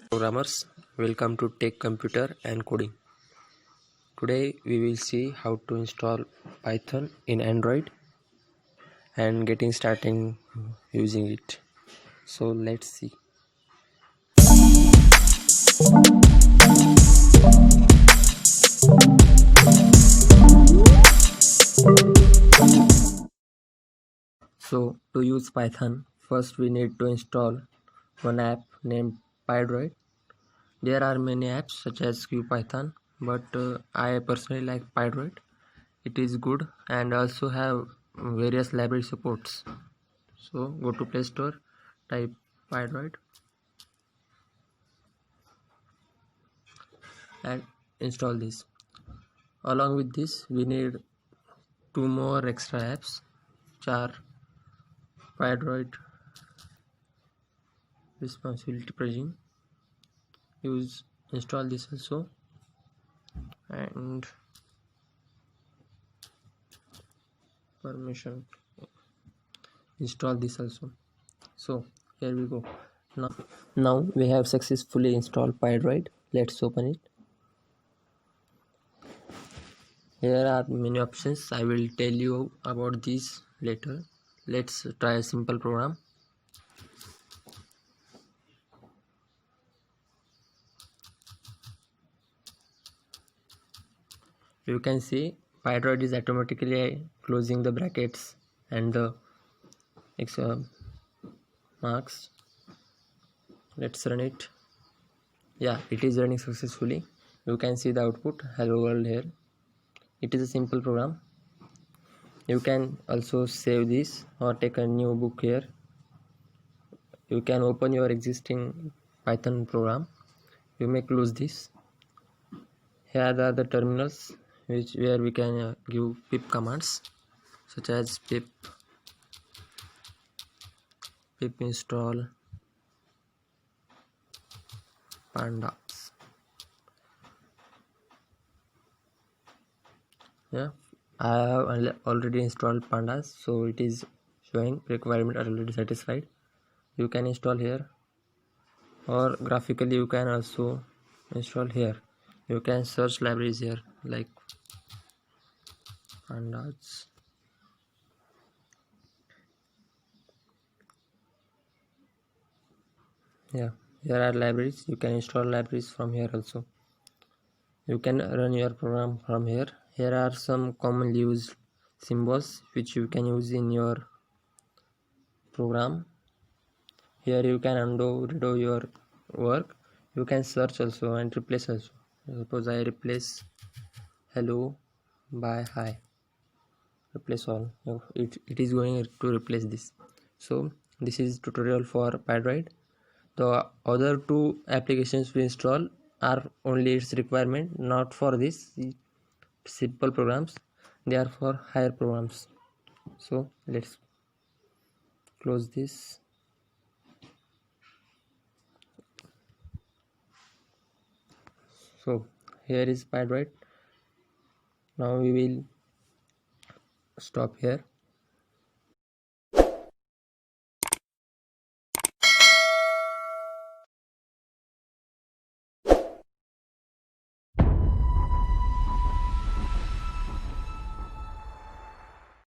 Programmers, welcome to Tech Computer and Coding. Today we will see how to install Python in Android and getting started using it. So let's see. So to use Python, first we need to install one app named Pydroid. There are many apps such as QPython, but I personally like Pydroid. It is good and also have various library supports. So go to Play Store, type Pydroid and install this. Along with this, we need two more extra apps, which are Pydroid Responsibility Pricing. Install this also, and permission, install this also. So here we go. Now we have successfully installed Pydroid. Let's open it. Here are many options. I will tell you about these later. Let's try a simple program. You can see Pydroid is automatically closing the brackets and the marks. Let's run it. Yeah, it is running successfully. You can see the output hello world here. It is a simple program. You can also save this or take a new book here. You can open your existing Python program. You may close this. Here are the terminals where we can give pip commands such as pip install pandas. Yeah, I have already installed pandas, so it is showing requirement are already satisfied. You can install here, or graphically you can also install here. You can search libraries here like pandas. Yeah, here are libraries. You can install libraries from here also. You can run your program from here. Here are some commonly used symbols which you can use in your program. Here you can redo your work. You can search also and replace also. Suppose I replace hello by hi. Replace all. It is going to replace this. So this is tutorial for Pydroid. The other two applications we install are only its requirement, not for this simple programs. They are for higher programs. So let's close this. So here is Pydroid. Now we will stop here.